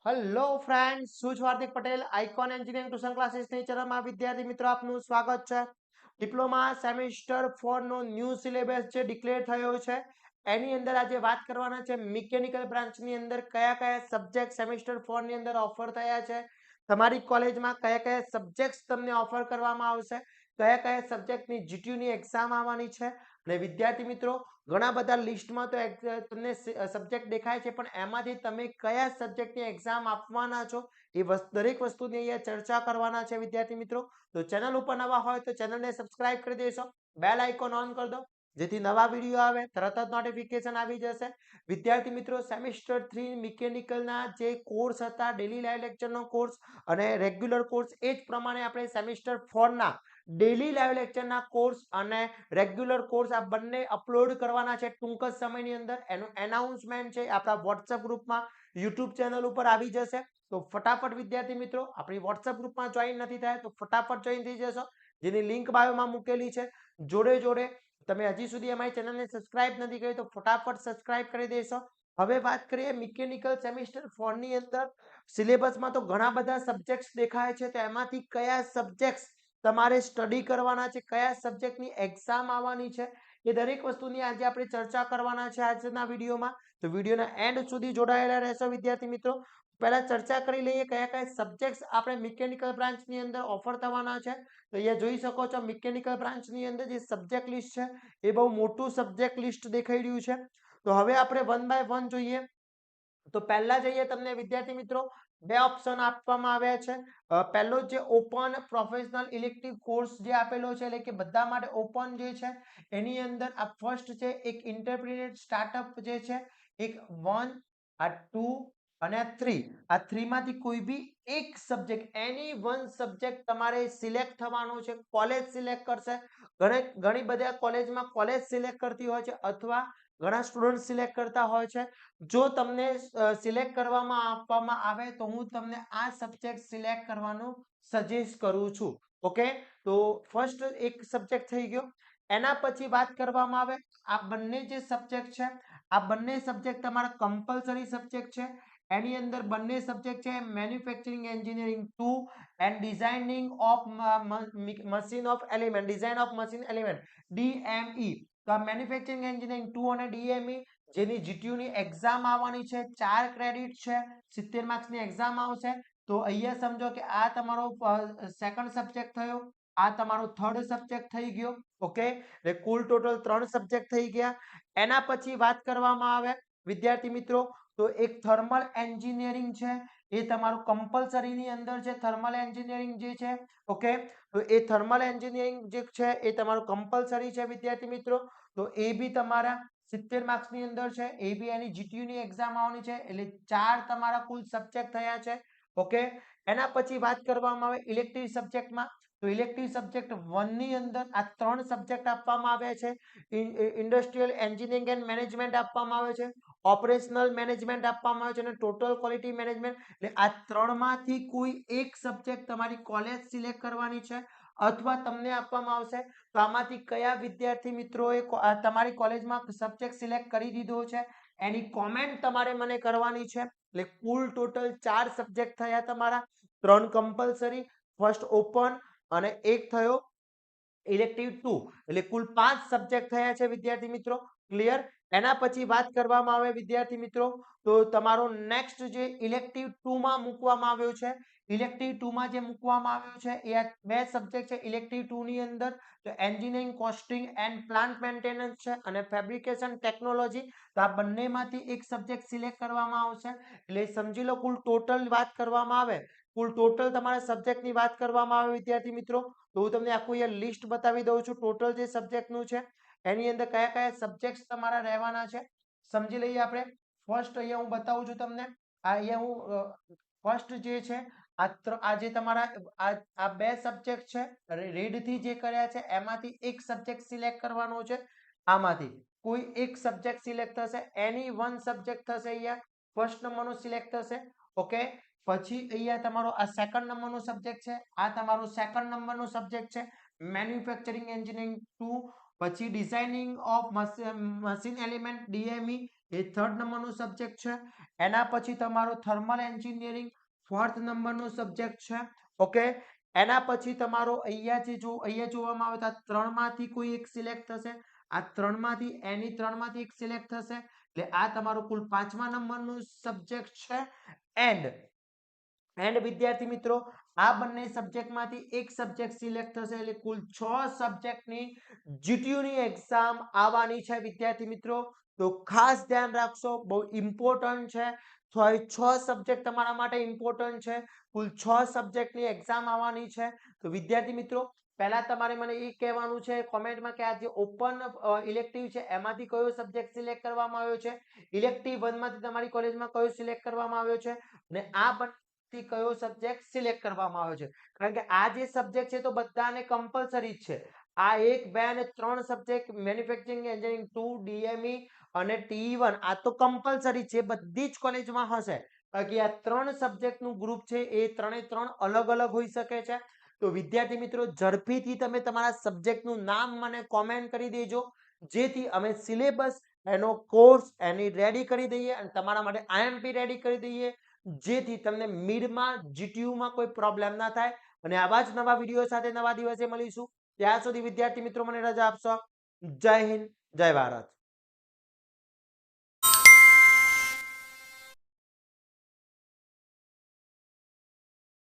Hello friends, હું છું Hardik Patel. Icon engineering tuition ક્લાસીસની ચેનલમાં વિદ્યાર્થી મિત્રો આપનું સ્વાગત છે. ડિપ્લોમા સેમેસ્ટર 4 નો ન્યૂ સિલેબસ જે ડિક્લેર થયો છે એની અંદર આજે વાત કરવાના છે મિકેનિકલ બ્રાન્ચની અંદર કયા કયા સબ્જેક્ટ સેમેસ્ટર 4 ની અંદર ઓફર થયા છે, તમારી કોલેજમાં કયા કયા સબ્જેક્ટ્સ તમને ઓફર કરવામાં આવશે, કયા કયા સબ્જેક્ટની જીટીયુની એક્ઝામ આવવાની છે. અને વિદ્યાર્થી મિત્રો, ઘણા બધા લિસ્ટમાં તો તમને સબ્જેક્ટ દેખાય છે, પણ એમાંથી તમે કયા સબ્જેક્ટની એક્ઝામ આપવાના છો એ દરેક વસ્તુની અહીંયા ચર્ચા કરવાના છે વિદ્યાર્થી મિત્રો. તો ચેનલ ઉપર નવા હોય તો ચેનલને સબસ્ક્રાઇબ કરી દેશો, બેલ આઇકોન ઓન કરી દો, જેથી નવા વિડીયો આવે તરત જ નોટિફિકેશન આવી જશે. વિદ્યાર્થી મિત્રો, સેમેસ્ટર 3 મિકેનિકલના જે કોર્સ હતા, ડેલી લાઈવ લેક્ચરનો કોર્સ અને રેગ્યુલર કોર્સ, એ જ પ્રમાણે આપણે સેમેસ્ટર 4 ના ડેલી લાઈવ લેક્ચરના કોર્સ અને રેગ્યુલર કોર્સ આ બંને અપલોડ કરવાના છે ટૂંક જ સમયની અંદર. એનું એનાઉન્સમેન્ટ છે આપણા વોટ્સએપ ગ્રુપમાં, યુટ્યુબ ચેનલ ઉપર આવી જશે. તો ફટાફટ વિદ્યાર્થી મિત્રો, આપણી વોટ્સએપ ગ્રુપમાં જોઈન નથી થાય તો ફટાફટ જોઈન થઈ જશો, જેની લિંક બાયોમાં મૂકેલી છે. જોડે જોડે તમે હજી સુધી અમારી ચેનલને સબસ્ક્રાઇબ નથી કરી તો ફટાફટ સબસ્ક્રાઇબ કરી દેશો. હવે વાત કરીએ મિકેનિકલ સેમેસ્ટર 4 ની અંદર સિલેબસમાં તો ઘણા બધા સબ્જેક્ટ્સ દેખાય છે, તો એમાંથી કયા સબ્જેક્ટ્સ તમારે સ્ટડી કરવાના છે, કયા સબ્જેક્ટની એક્ઝામ આવવાની છે, એ દરેક વસ્તુની આજે આપણે ચર્ચા કરવાના છે આજના વિડીયોમાં. તો વિડીયોના એન્ડ સુધી જોડાયેલા રહેશો વિદ્યાર્થી મિત્રો. પહેલા ચર્ચા કરી લઈએ કયા કયા સબ્જેક્ટ્સ આપણે મિકેનિકલ બ્રાન્ચની અંદર ઓફર થવાના છે. તો અહીંયા જોઈ શકો છો મિકેનિકલ બ્રાન્ચની અંદર જે સબ્જેક્ટ લિસ્ટ છે એ બહુ મોટું સબ્જેક્ટ લિસ્ટ દેખાઈ રહ્યું છે. તો હવે આપણે વન બાય વન જોઈએ. તો પહેલા જઈએ, તમને વિદ્યાર્થી મિત્રો બે ઓપ્શન આપવામાં આવ્યા છે. પહેલો જે ઓપન પ્રોફેશનલ ઇલેક્ટિવ કોર્સ જે આપેલો છે, એટલે કે બધા માટે ઓપન જે છે, એની અંદર આ ફર્સ્ટ છે એક ઇન્ટરપ્રિટેડ સ્ટાર્ટઅપ જે છે, એક 1 આ 2 અને આ 3. આ 3 માંથી કોઈ બી એક સબ્જેક્ટ, એની વન સબ્જેક્ટ તમારે સિલેક્ટ થવાનો છે. કોલેજ સિલેક્ટ કરશે. ઘણી બધા કોલેજમાં કોલેજ સિલેક્ટ કરતી હોય છે અથવા ઘણા સ્ટુડન્ટ સિલેક્ટ કરતા હોય છે. જો તમને સિલેક્ટ કરવામાં આપવામાં આવે તો હું તમને આ સબ્જેક્ટ સિલેક્ટ કરવાનું સજેસ્ટ કરું છું. ઓકે, તો ફર્સ્ટ એક સબ્જેક્ટ થઈ ગયો. એના પછી વાત કરવામાં આવે, આ બંને જે સબ્જેક્ટ છે, આ બંને સબ્જેક્ટ તમારા કમ્પલસરી સબ્જેક્ટ છે. એની અંદર બંને સબ્જેક્ટ છે manufacturing engineering 2 and designing of machine of element, design of machine element, DME. તો આ મેન્યુફેક્ચરિંગ એન્જિનિયરિંગ 2 અને DME જેની જીટીયુની એક્ઝામ આવવાની છે, 4 ક્રેડિટ છે, 70 માર્ક્સની એક્ઝામ આવશે. તો અહીંયા સમજો કે આ તમારો સેકન્ડ સબ્જેક્ટ થયો, આ તમારો થર્ડ સબ્જેક્ટ થઈ ગયો. ઓકે, એટલે કુલ ટોટલ 3 સબ્જેક્ટ થઈ ગયા. એના પછી વાત કરવામાં આવે વિદ્યાર્થી મિત્રો, તો એક થર્મલ એન્જિનિયરિંગ છે, એ તમારું કમ્પલસરી ની અંદર છે. થર્મલ એન્જિનિયરિંગ જે છે, ઓકે, તો એ થર્મલ એન્જિનિયરિંગ જે છે એ તમારું કમ્પલસરી છે વિદ્યાર્થી મિત્રો. તો એ બી તમારા 70 માર્ક્સની અંદર છે. એ બી એની જીટીયુની એક્ઝામ આવવાની છે, એટલે 4 તમારા કુલ સબ્જેક્ટ થયા છે. ઓકે, એના પછી વાત કરવામાં આવે ઇલેક્ટિવ સબ્જેક્ટમાં, તો ઇલેક્ટિવ સબ્જેક્ટ 1 ની અંદર આ 3 સબ્જેક્ટ આપવામાં આવ્યા છે. ઇન્ડસ્ટ્રીયલ એન્જિનિયરિંગ એન્ડ મેનેજમેન્ટ આપવામાં આવે છે, ઓપરેશનલ મેનેજમેન્ટ આપવામાં આવે છે અને ટોટલ ક્વોલિટી મેનેજમેન્ટ. એટલે આ 3 માંથી કોઈ એક સબ્જેક્ટ તમારી કોલેજ સિલેક્ટ કરવાની છે અથવા તમને આપવામાં આવશે. તો આમાંથી કયા વિદ્યાર્થી મિત્રોએ તમારી કોલેજમાં સબ્જેક્ટ સિલેક્ટ કરી દીધો છે એની કોમેન્ટ તમારે મને કરવાની છે. એટલે કુલ ટોટલ 4 સબ્જેક્ટ થયા તમારા, 3 કમ્પલસરી, ફર્સ્ટ ઓપન અને એક થયો ઇલેક્ટિવ 2, એટલે કુલ 5 સબ્જેક્ટ થયા છે વિદ્યાર્થી મિત્રો. ક્લિયર. એના પછી વાત કરવામાં આવે વિદ્યાર્થી મિત્રો, તો તમારો નેક્સ્ટ જે ઇલેક્ટિવ 2 માં મૂકવામાં આવ્યો છે, ઇલેક્ટિવ 2 માં જે મૂકવામાં આવ્યો છે એ આ બે સબ્જેક્ટ છે ઇલેક્ટિવ 2 ની અંદર. તો engineering costing and plant maintenance છે અને ફેબ્રિકેશન ટેકનોલોજી. તો આ બંનેમાંથી એક સબ્જેક્ટ સિલેક્ટ કરવામાં આવશે. એટલે સમજી લો કુલ ટોટલ વાત કરવામાં આવે, કુલ ટોટલ તમારા સબ્જેક્ટની વાત કરવામાં આવે વિદ્યાર્થી મિત્રો, તો હું તમને આખું અહીંયા લિસ્ટ બતાવી દઉં છું ટોટલ જે સબ્જેક્ટનું છે. એની અંદર કયા કયા સબ્જેક્ટ તમારા રહેવાના છે સમજી લઈએ આપણે. ફર્સ્ટ અહીંયા હું બતાવું છું તમને. આ અહીંયા હું ફર્સ્ટ જે છે, આ જે તમારા આ બે સબ્જેક્ટ છે રેડ થી જે કર્યા છે એમાંથી એક સબ્જેક્ટ સિલેક્ટ કરવાનો છે. આમાંથી કોઈ એક સબ્જેક્ટ સિલેક્ટ થશે, એની વન સબ્જેક્ટ થશે અહીંયા ફર્સ્ટ નંબરનો સિલેક્ટ થશે. ઓકે, પછી અહીંયા તમારો આ સેકન્ડ નંબરનો સબ્જેક્ટ છે, આ તમારો સેકન્ડ નંબરનો સબ્જેક્ટ છે મેન્યુફેક્ચરિંગ એન્જિનિયરિંગ 2. પછી designing of machine element ડીએમઈ A 3rd નંબરનો સબ્જેક્ટ છે. એના પછી તમારો થર્મલ એન્જિનિયરિંગ 4th નંબરનો સબ્જેક્ટ છે. ઓકે, એના પછી તમારો અહીંયા જોવામાં આવે તો આ ત્રણમાંથી કોઈ એક સિલેક્ટ થશે. આ ત્રણમાંથી એની ત્રણમાંથી એક સિલેક્ટ થશે. એટલે આ તમારો કુલ 5મા નંબરનો સબ્જેક્ટ છે. એન્ડ વિદ્યાર્થી મિત્રો, આ બંને સબ્જેક્ટમાંથી એક સબ્જેક્ટ સિલેક્ટ થશે એટલે કુલ 6 સબ્જેક્ટની જીટીયુની એક્ઝામ આવવાની છે વિદ્યાર્થી મિત્રો. તો ખાસ ધ્યાન રાખશો, બહુ ઇમ્પોર્ટન્ટ છે. તો એ 6 સબ્જેક્ટ તમારા માટે ઇમ્પોર્ટન્ટ છે. કુલ 6 સબ્જેક્ટની એક્ઝામ આવવાની છે. તો વિદ્યાર્થી મિત્રો, પહેલા તમારે મને એ કહેવાનું છે કોમેન્ટમાં કે આ જે ઓપન ઇલેક્ટિવ છે એમાંથી કયો સબ્જેક્ટ સિલેક્ટ કરવામાં આવ્યો છે. ઇલેક્ટિવ 1 માંથી તમારી કોલેજમાં કયો સિલેક્ટ કરવામાં આવ્યો છે અને આ બંનેમાંથી કયો સબ્જેક્ટ સિલેક્ટ કરવામાં આવ્યો છે. કારણ કે આ જે સબ્જેક્ટ છે તો બધાને કમ્પલસરી છે. આ 1, 2 અને 3 સબ્જેક્ટ મેન્યુફેક્ચરિંગ એન્જિનિયરિંગ 2 ડીએમઈ અને ટી1 આ તો કમ્પલસરી છે, બધી જ કોલેજમાં હશે. બાકી આ 3 સબ્જેક્ટનું ગ્રુપ છે એ 3 અલગ અલગ હોઈ શકે છે. તો વિદ્યાર્થી મિત્રો, ઝડપીથી તમે તમારા સબ્જેક્ટનું નામ મને કોમેન્ટ કરી દેજો, જેથી અમે સિલેબસ એનો કોર્સ એની રેડી કરી દઈએ અને તમારા માટે આઈએમપી રેડી કરી દઈએ, જેથી તમને મિડમાં જીટીયુમાં કોઈ પ્રોબ્લેમ ના થાય. અને આવા જ નવા વિડીયો સાથે નવા દિવસે મળીશું. ત્યાં સુધી વિદ્યાર્થી મિત્રો મને રજા આપશો. જય હિન્દ, જય ભારત.